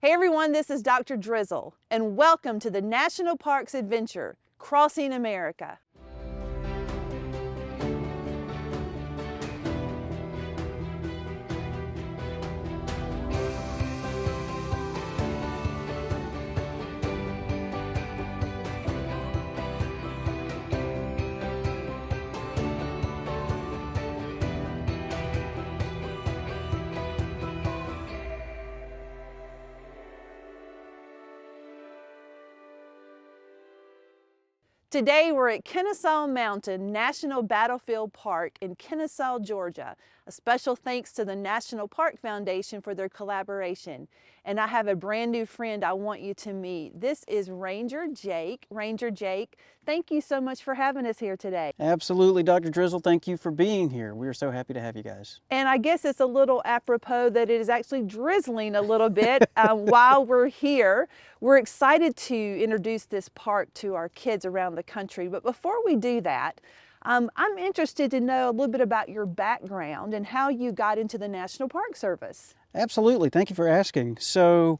Hey everyone, this is Dr. Drizzle, and welcome to the National Parks Adventure, Crossing America. Today we're at Kennesaw Mountain National Battlefield Park in Kennesaw, Georgia. A special thanks to the National Park Foundation for their collaboration. And I have a brand new friend I want you to meet. This is Ranger Jake. Ranger Jake, thank you so much for having us here today. Absolutely, Dr. Drizzle, thank you for being here. We are so happy to have you guys. And I guess it's a little apropos that it is actually drizzling a little bit while we're here. We're excited to introduce this park to our kids around the country. But before we do that, I'm interested to know a little bit about your background and how you got into the National Park Service. Absolutely, thank you for asking. So,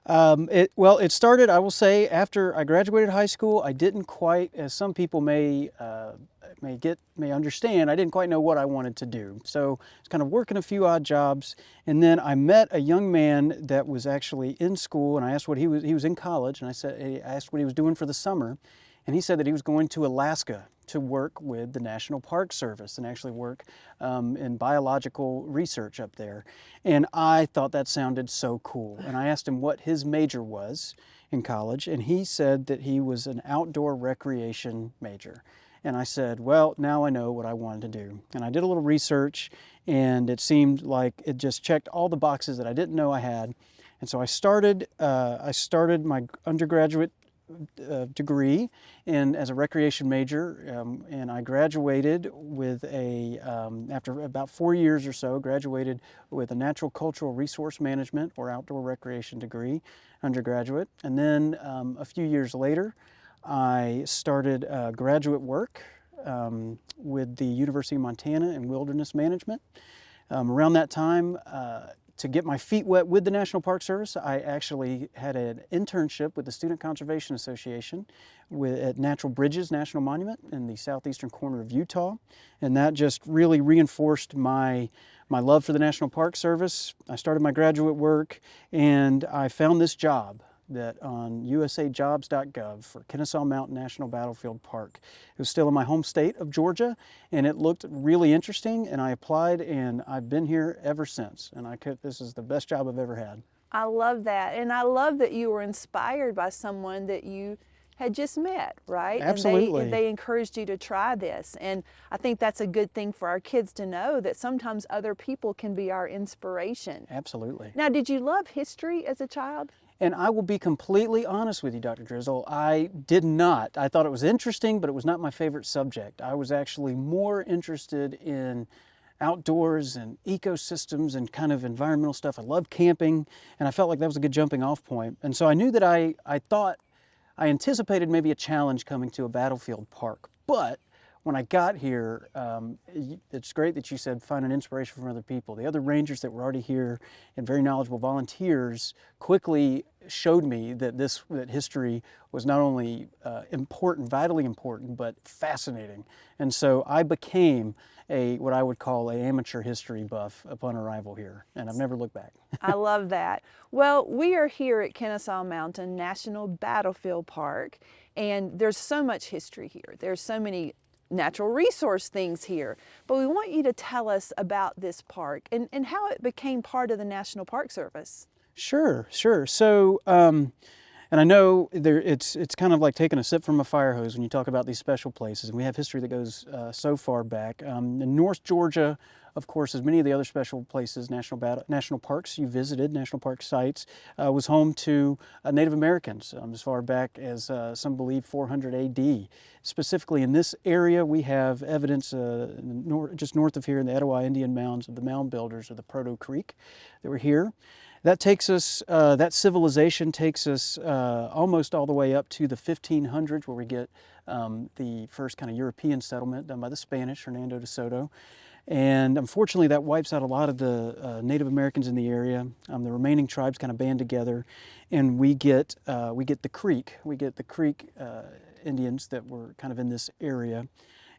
it started, I will say, after I graduated high school. I didn't quite, as some people may understand, I didn't quite know what I wanted to do. So I was kind of working a few odd jobs, and then I met a young man that was actually in school, and I asked what he was in college, and I asked what he was doing for the summer, and he said that he was going to Alaska to work with the National Park Service and actually work in biological research up there. And I thought that sounded so cool. And I asked him what his major was in college, and he said that he was an outdoor recreation major. And I said, well, now I know what I wanted to do. And I did a little research, and it seemed like it just checked all the boxes that I didn't know I had. And so I started my undergraduate degree as a recreation major, and I graduated with after about 4 years or so, graduated with a natural cultural resource management or outdoor recreation degree, undergraduate. And then a few years later, I started graduate work with the University of Montana in wilderness management. Around that time, to get my feet wet with the National Park Service, I actually had an internship with the Student Conservation Association at Natural Bridges National Monument in the southeastern corner of Utah. And that just really reinforced my love for the National Park Service. I started my graduate work, and I found this job that on usajobs.gov for Kennesaw Mountain National Battlefield Park. It was still in my home state of Georgia, and it looked really interesting, and I applied, and I've been here ever since. And this is the best job I've ever had. I love that. And I love that you were inspired by someone that you had just met, right? Absolutely. And they encouraged you to try this. And I think that's a good thing for our kids to know, that sometimes other people can be our inspiration. Absolutely. Now, did you love history as a child? And I will be completely honest with you, Dr. Drizzle, I did not. I thought it was interesting, but it was not my favorite subject. I was actually more interested in outdoors and ecosystems and kind of environmental stuff. I loved camping, and I felt like that was a good jumping off point. And so I knew that I anticipated maybe a challenge coming to a battlefield park. But when I got here, it's great that you said find an inspiration from other people. The other rangers that were already here and very knowledgeable volunteers quickly showed me that history was not only important, vitally important, but fascinating. And so I became what I would call an amateur history buff upon arrival here, and I've never looked back. I love that. Well, we are here at Kennesaw Mountain National Battlefield Park, and there's so much history here. There's so many natural resource things here, but we want you to tell us about this park and how it became part of the National Park Service. Sure. So, and I know it's kind of like taking a sip from a fire hose when you talk about these special places, and we have history that goes so far back. In North Georgia, of course, as many of the other special places, national parks you visited, national park sites, was home to Native Americans as far back as some believe 400 AD. Specifically in this area, we have evidence just north of here in the Etowah Indian mounds of the mound builders of the Proto Creek that were here. That takes us, that civilization takes us almost all the way up to the 1500s, where we get the first kind of European settlement done by the Spanish, Hernando de Soto. And unfortunately, that wipes out a lot of the Native Americans in the area. The remaining tribes kind of band together, and we get the Creek. We get the Creek Indians that were kind of in this area,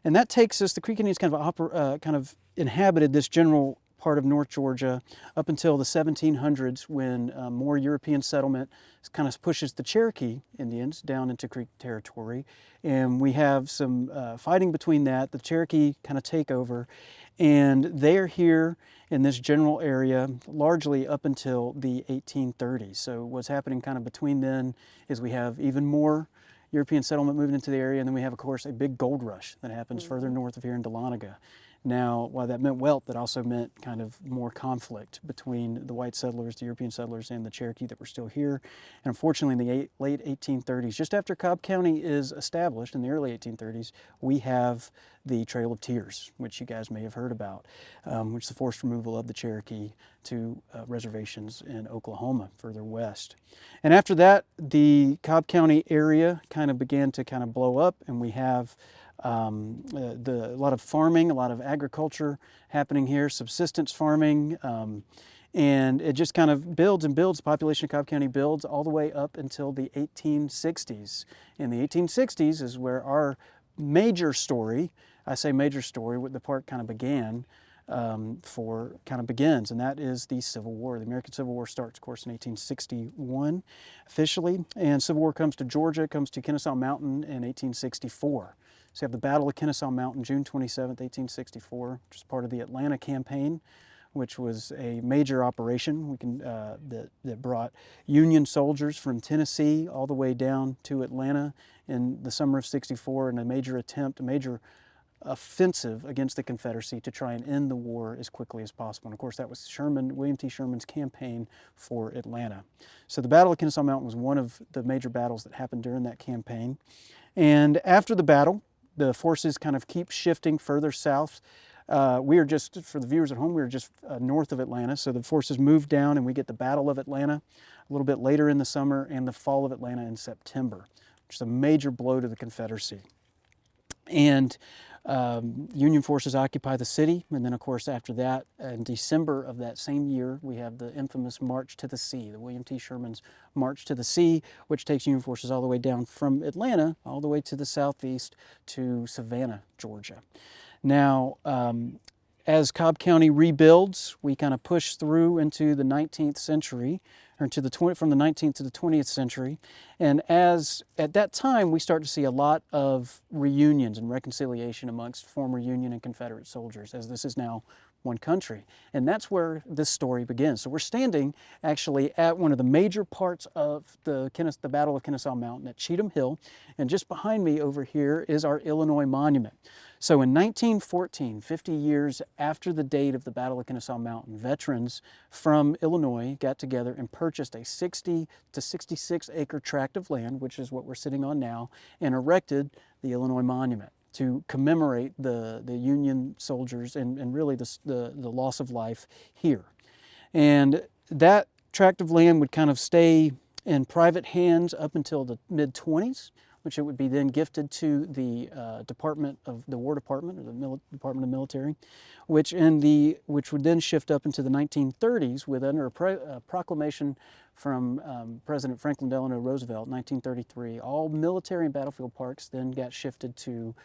and that takes us. The Creek Indians kind of inhabited this general part of North Georgia up until the 1700s, when more European settlement kind of pushes the Cherokee Indians down into Creek territory, and we have some fighting between that. The Cherokee kind of take over, and they're here in this general area largely up until the 1830s. So what's happening kind of between then is we have even more European settlement moving into the area, and then we have, of course, a big gold rush that happens further north of here in Dahlonega. Now, while that meant wealth, that also meant kind of more conflict between the white settlers, the European settlers, and the Cherokee that were still here. And unfortunately, in the late 1830s, just after Cobb County is established in the early 1830s, we have the Trail of Tears, which you guys may have heard about, which is the forced removal of the Cherokee to reservations in Oklahoma, further west. And after that, the Cobb County area kind of began to kind of blow up, and we have a lot of farming, a lot of agriculture happening here, subsistence farming, and it just kind of builds and builds. The population of Cobb County builds all the way up until the 1860s. In the 1860s is where our major story, I say major story, what the park kind of began, begins, and that is the Civil War. The American Civil War starts, of course, in 1861 officially, and Civil War comes to Georgia, comes to Kennesaw Mountain in 1864. So you have the Battle of Kennesaw Mountain, June 27th, 1864, which is part of the Atlanta campaign, which was a major operation that brought Union soldiers from Tennessee all the way down to Atlanta in the summer of '64, in a major offensive against the Confederacy to try and end the war as quickly as possible. And of course, that was William T. Sherman's campaign for Atlanta. So the Battle of Kennesaw Mountain was one of the major battles that happened during that campaign. And after the battle, the forces kind of keep shifting further south. We are just, for the viewers at home, we are just north of Atlanta. So the forces move down, and we get the Battle of Atlanta a little bit later in the summer, and the fall of Atlanta in September, which is a major blow to the Confederacy. And Union forces occupy the city, and then of course after that, in December of that same year, we have the infamous March to the Sea, the William T. Sherman's March to the Sea, which takes Union forces all the way down from Atlanta, all the way to the southeast to Savannah, Georgia. Now, as Cobb County rebuilds, we kind of push through into the 19th century, or from the 19th to the 20th century. And at that time, we start to see a lot of reunions and reconciliation amongst former Union and Confederate soldiers, as this is now one country. And that's where this story begins. So we're standing actually at one of the major parts of the Battle of Kennesaw Mountain at Cheatham Hill. And just behind me over here is our Illinois Monument. So in 1914, 50 years after the date of the Battle of Kennesaw Mountain, veterans from Illinois got together and purchased a 60 to 66 acre tract of land, which is what we're sitting on now, and erected the Illinois Monument to commemorate the Union soldiers and really the loss of life here. And that tract of land would kind of stay in private hands up until the mid-20s, which it would be then gifted to the War Department, or the Department of Military, which would then shift up into the 1930s with under a proclamation from President Franklin Delano Roosevelt in 1933. All military and battlefield parks then got shifted to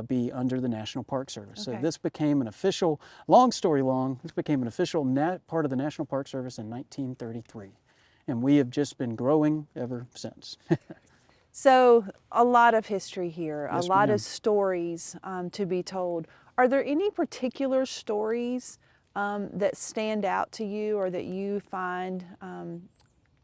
be under the National Park Service. Okay. So this became an official, long story long, this became an official part of the National Park Service in 1933. And we have just been growing ever since. So a lot of history here, Yes, a lot ma'am. of stories to be told. Are there any particular stories that stand out to you or that you find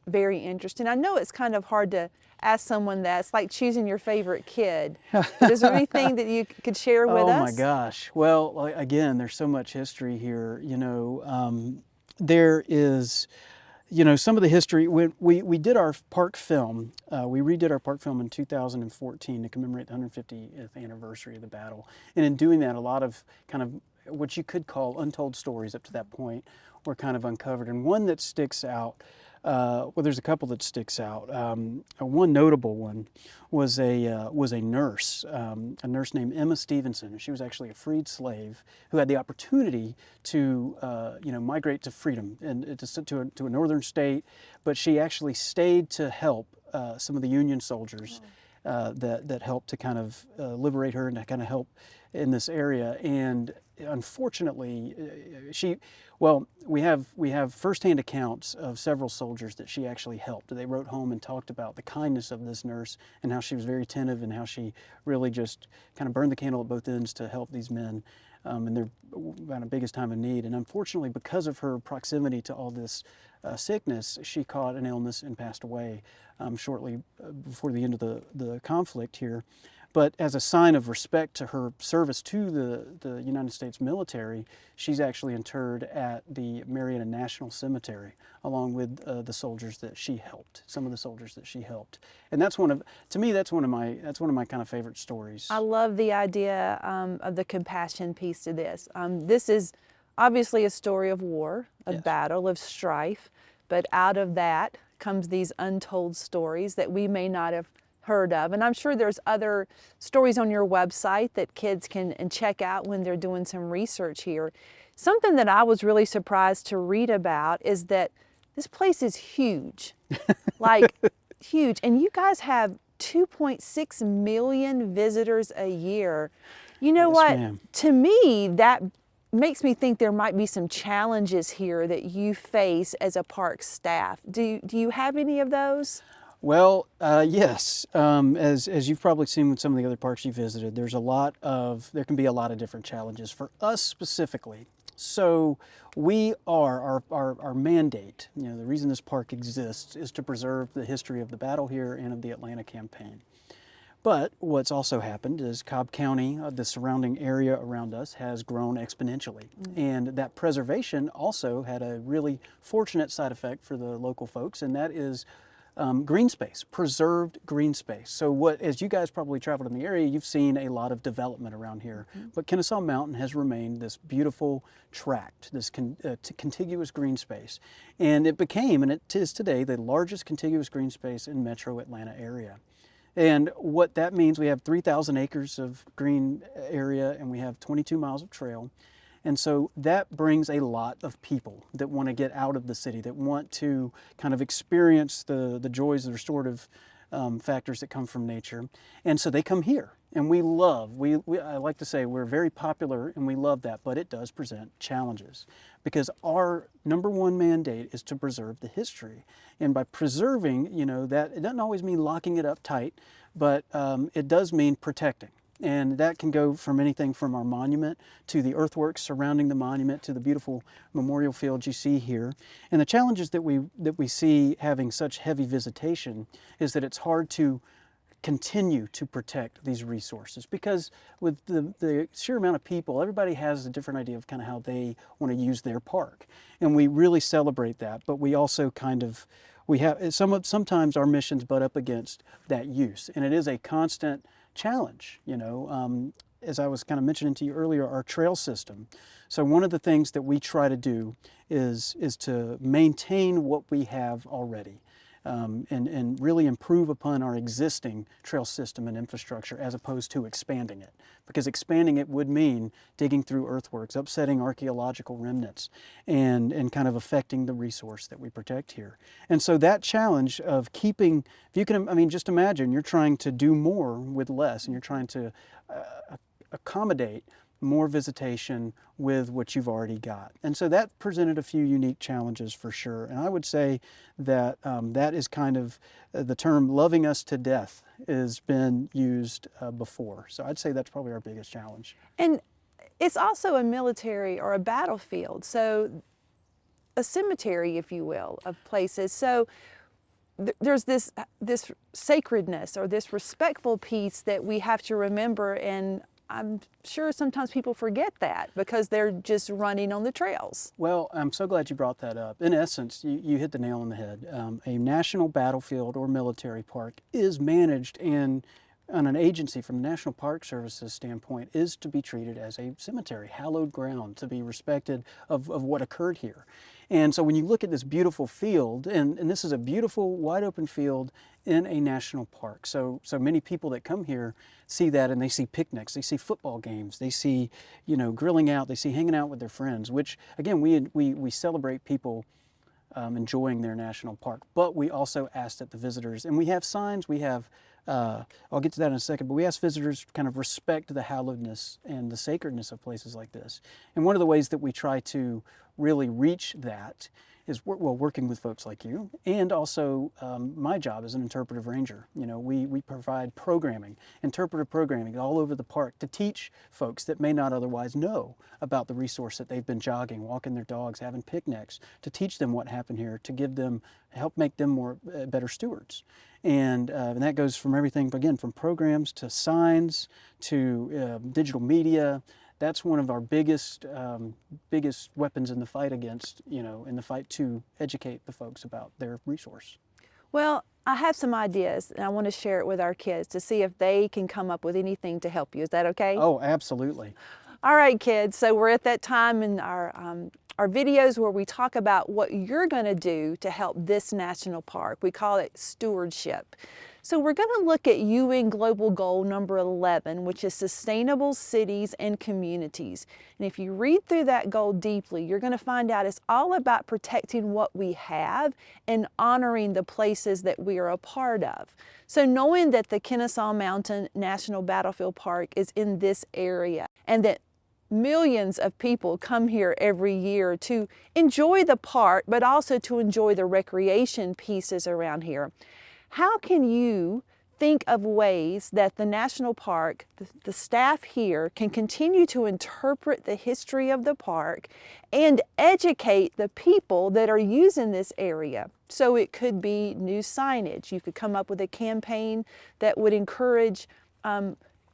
very interesting? I know it's kind of hard to ask someone that. It's like choosing your favorite kid. But is there anything that you could share with us? Oh my gosh. Well, again, there's so much history here. There is, some of the history. When we did our park film, we redid our park film in 2014 to commemorate the 150th anniversary of the battle. And in doing that, a lot of kind of what you could call untold stories up to that point were kind of uncovered. And one that sticks out Well, there's a couple that sticks out. One notable one was a nurse named Emma Stevenson. She was actually a freed slave who had the opportunity to migrate to freedom and to a northern state, but she actually stayed to help some of the Union soldiers that helped to kind of liberate her and to kind of help in this area. And unfortunately, we have firsthand accounts of several soldiers that she actually helped. They wrote home and talked about the kindness of this nurse and how she was very attentive and how she really just kind of burned the candle at both ends to help these men in their kind of biggest time of need. And unfortunately, because of her proximity to all this sickness, she caught an illness and passed away shortly before the end of the conflict here. But as a sign of respect to her service to the United States military, she's actually interred at the Marietta National Cemetery, along with the soldiers that she helped, some of the soldiers that she helped. And that's one of my kind of favorite stories. I love the idea of the compassion piece to this. This is obviously a story of war, of Yes. battle, of strife, but out of that comes these untold stories that we may not have heard of. And I'm sure there's other stories on your website that kids can check out when they're doing some research here. Something that I was really surprised to read about is that this place is huge, like huge. And you guys have 2.6 million visitors a year. You know Yes, what? ma'am. To me, that makes me think there might be some challenges here that you face as a park staff. Do you have any of those? Well, yes. As you've probably seen with some of the other parks you visited, there can be a lot of different challenges for us specifically. So our mandate, the reason this park exists is to preserve the history of the battle here and of the Atlanta campaign. But what's also happened is Cobb County, the surrounding area around us, has grown exponentially. And that preservation also had a really fortunate side effect for the local folks, and that is green space, preserved green space. So as you guys probably traveled in the area, you've seen a lot of development around here. But Kennesaw Mountain has remained this beautiful tract, this contiguous green space. And it became, and it is today, the largest contiguous green space in metro Atlanta area. And what that means, we have 3,000 acres of green area and we have 22 miles of trail. And so that brings a lot of people that want to get out of the city, that want to kind of experience the joys, the restorative factors that come from nature. And so they come here. And I like to say we're very popular and we love that, but it does present challenges because our number one mandate is to preserve the history. And by preserving, that it doesn't always mean locking it up tight, but it does mean protecting. And that can go from anything from our monument to the earthworks surrounding the monument to the beautiful memorial field you see here. And the challenges that we see having such heavy visitation is that it's hard to continue to protect these resources because with the sheer amount of people, everybody has a different idea of kind of how they want to use their park. And we really celebrate that, but we also sometimes our missions butt up against that use. And it is a constant challenge, as I was kind of mentioning to you earlier, our trail system. So one of the things that we try to do is to maintain what we have already. And really improve upon our existing trail system and infrastructure as opposed to expanding it. Because expanding it would mean digging through earthworks, upsetting archaeological remnants, and kind of affecting the resource that we protect here. And so that challenge of keeping, just imagine you're trying to do more with less and you're trying to accommodate more visitation with what you've already got. And so that presented a few unique challenges for sure. And I would say that that is kind of the term loving us to death has been used before. So I'd say that's probably our biggest challenge. And it's also a military or a battlefield, so a cemetery, if you will, of places. So there's this sacredness or this respectful piece that we have to remember, and I'm sure sometimes people forget that because they're just running on the trails. Well, I'm so glad you brought that up. In essence, you hit the nail on the head. A national battlefield or military park is managed and on an agency from the National Park Service's standpoint is to be treated as a cemetery, hallowed ground, to be respected of what occurred here. And so when you look at this beautiful field, and this is a beautiful wide open field in a national park. So many people that come here see that, and they see picnics, they see football games, they see, you know, grilling out, they see hanging out with their friends, which again, we celebrate people enjoying their national park. But we also ask that the visitors, and we have signs, we have, I'll get to that in a second, but we ask visitors to kind of respect the hallowedness and the sacredness of places like this. And one of the ways that we try to really reach that is working with folks like you, and also my job as an interpretive ranger. You know, we provide programming, interpretive programming all over the park to teach folks that may not otherwise know about the resource that they've been jogging, walking their dogs, having picnics, to teach them what happened here, to give them, help make them more better stewards. And that goes from everything, again, from programs to signs to digital media. That's one of our biggest weapons in the fight against, you know, in the fight to educate the folks about their resource. Well, I have some ideas, and I want to share it with our kids to see if they can come up with anything to help you. Is that okay? Oh, absolutely. All right, kids. So we're at that time in our videos where we talk about what you're going to do to help this national park. We call it stewardship. So we're going to look at UN Global Goal number 11, which is sustainable cities and communities. And if you read through that goal deeply, you're going to find out it's all about protecting what we have and honoring the places that we are a part of. So knowing that the Kennesaw Mountain National Battlefield Park is in this area, and that millions of people come here every year to enjoy the park, but also to enjoy the recreation pieces around here. How can you think of ways that the national park, the staff here, can continue to interpret the history of the park and educate the people that are using this area? So it could be new signage. You could come up with a campaign that would encourage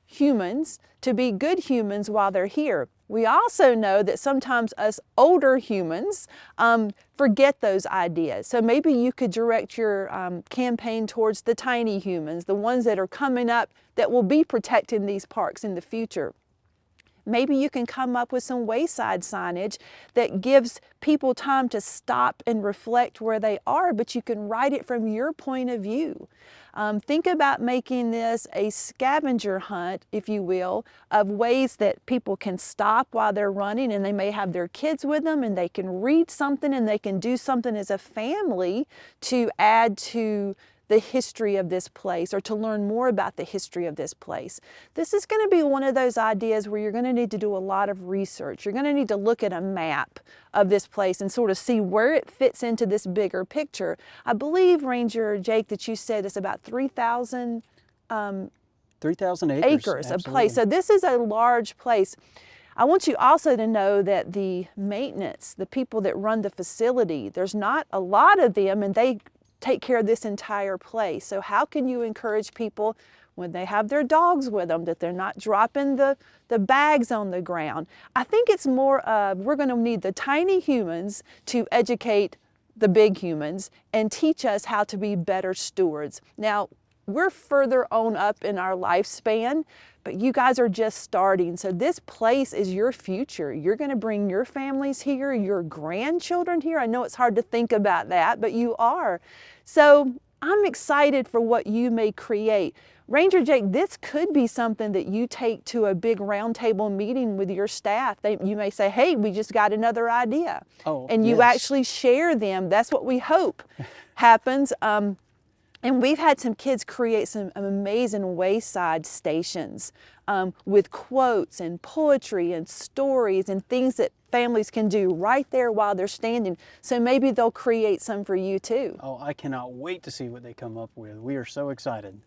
humans to be good humans while they're here. We also know that sometimes us older humans forget those ideas. So maybe you could direct your campaign towards the tiny humans, the ones that are coming up that will be protecting these parks in the future. Maybe you can come up with some wayside signage that gives people time to stop and reflect where they are, but you can write it from your point of view. Think about making this a scavenger hunt, if you will, of ways that people can stop while they're running, and they may have their kids with them, and they can read something, and they can do something as a family to add to the history of this place, or to learn more about the history of this place. This is going to be one of those ideas where you're going to need to do a lot of research. You're going to need to look at a map of this place and sort of see where it fits into this bigger picture. I believe, Ranger Jake, that you said it's about 3,000 3,000 acres of place. So this is a large place. I want you also to know that the maintenance, the people that run the facility, there's not a lot of them, and they take care of this entire place. So how can you encourage people when they have their dogs with them that they're not dropping the bags on the ground? I think it's more of, we're going to need the tiny humans to educate the big humans and teach us how to be better stewards. Now, we're further on up in our lifespan, but you guys are just starting. So this place is your future. You're going to bring your families here, your grandchildren here. I know it's hard to think about that, but you are. So I'm excited for what you may create. Ranger Jake, this could be something that you take to a big roundtable meeting with your staff. You may say, hey, we just got another idea. Oh, and you yes. actually share them. That's what we hope happens. And we've had some kids create some amazing wayside stations with quotes and poetry and stories and things that families can do right there while they're standing. So maybe they'll create some for you too. Oh, I cannot wait to see what they come up with. We are so excited.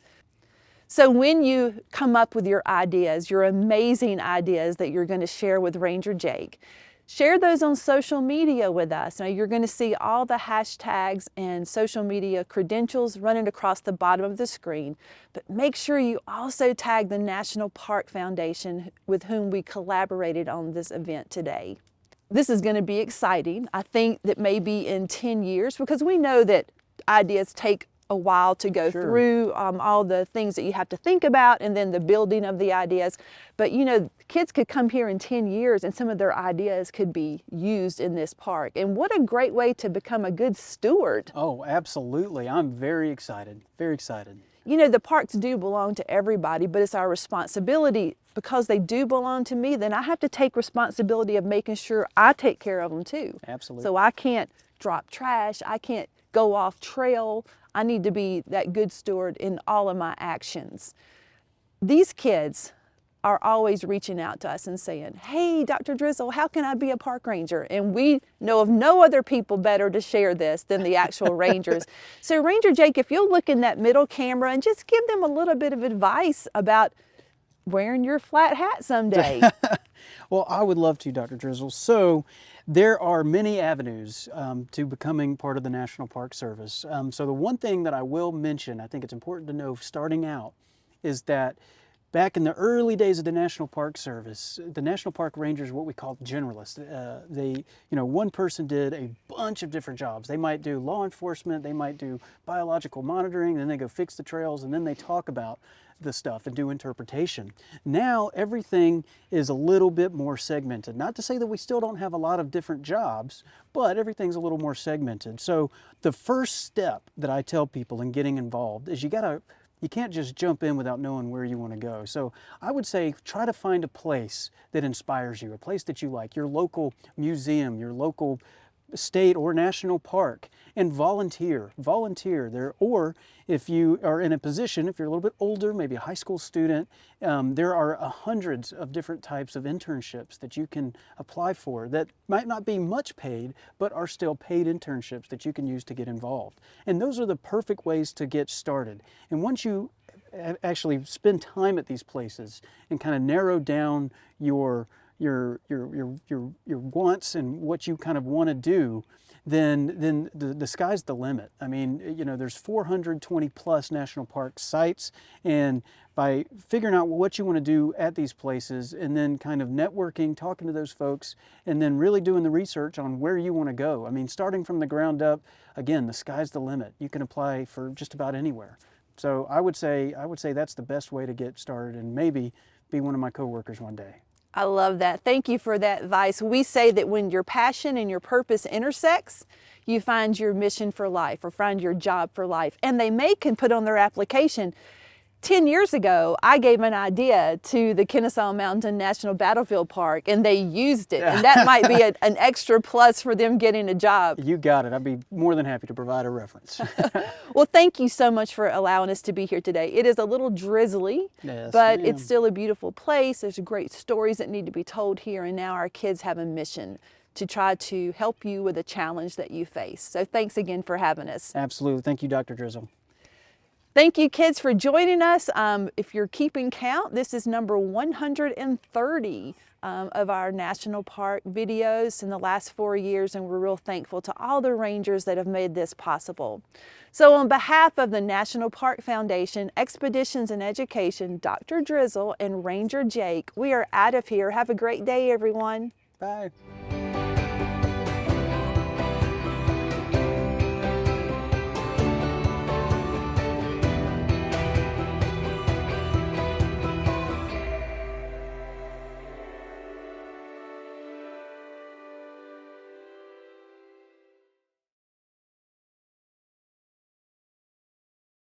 So when you come up with your ideas, your amazing ideas that you're going to share with Ranger Jake, share those on social media with us. Now you're going to see all the hashtags and social media credentials running across the bottom of the screen, but make sure you also tag the National Park Foundation with whom we collaborated on this event today. This is going to be exciting. I think that maybe in 10 years, because we know that ideas take a while to go Sure. through all the things that you have to think about, and then the building of the ideas. But you know, kids could come here in 10 years and some of their ideas could be used in this park. And what a great way to become a good steward. Oh, absolutely. I'm very excited. Very excited. You know, the parks do belong to everybody, but it's our responsibility, because they do belong to me, then I have to take responsibility of making sure I take care of them too. Absolutely. So I can't drop trash, I can't go off trail. I need to be that good steward in all of my actions. These kids are always reaching out to us and saying, hey, Dr. Drizzle, how can I be a park ranger? And we know of no other people better to share this than the actual rangers. So Ranger Jake, if you'll look in that middle camera and just give them a little bit of advice about wearing your flat hat someday. Well, I would love to, Dr. Drizzle. So there are many avenues to becoming part of the National Park Service. So the one thing that I will mention, I think it's important to know starting out, is that back in the early days of the National Park Service, the National Park Rangers, what we call generalists. One person did a bunch of different jobs. They might do law enforcement, they might do biological monitoring, then they go fix the trails, and then they talk about the stuff and do interpretation. Now everything is a little bit more segmented. Not to say that we still don't have a lot of different jobs, but everything's a little more segmented. So the first step that I tell people in getting involved is you can't just jump in without knowing where you want to go. So I would say try to find a place that inspires you, a place that you like, your local museum, your local state or national park, and volunteer there. Or if you are in a position, if you're a little bit older, maybe a high school student, there are hundreds of different types of internships that you can apply for that might not be much paid, but are still paid internships that you can use to get involved. And those are the perfect ways to get started. And once you actually spend time at these places and kind of narrow down your wants and what you kind of want to do, then the sky's the limit. I mean, there's 420 plus national park sites, and by figuring out what you want to do at these places and then kind of networking, talking to those folks, and then really doing the research on where you want to go. I mean, starting from the ground up, again, the sky's the limit. You can apply for just about anywhere. So I would say that's the best way to get started, and maybe be one of my coworkers one day. I love that. Thank you for that advice. We say that when your passion and your purpose intersects, you find your mission for life or find your job for life. And they can put on their application, 10 years ago, I gave an idea to the Kennesaw Mountain National Battlefield Park, and they used it. And that might be an extra plus for them getting a job. You got it. I'd be more than happy to provide a reference. Well, thank you so much for allowing us to be here today. It is a little drizzly, Yes, but ma'am. it's still a beautiful place. There's great stories that need to be told here, and now our kids have a mission to try to help you with a challenge that you face. So thanks again for having us. Absolutely. Thank you, Dr. Drizzle. Thank you, kids, for joining us. If you're keeping count, this is number 130 of our national park videos in the last 4 years, and we're real thankful to all the rangers that have made this possible. So on behalf of the National Park Foundation, Expeditions and Education, Dr. Drizzle and Ranger Jake, we are out of here. Have a great day, everyone. Bye.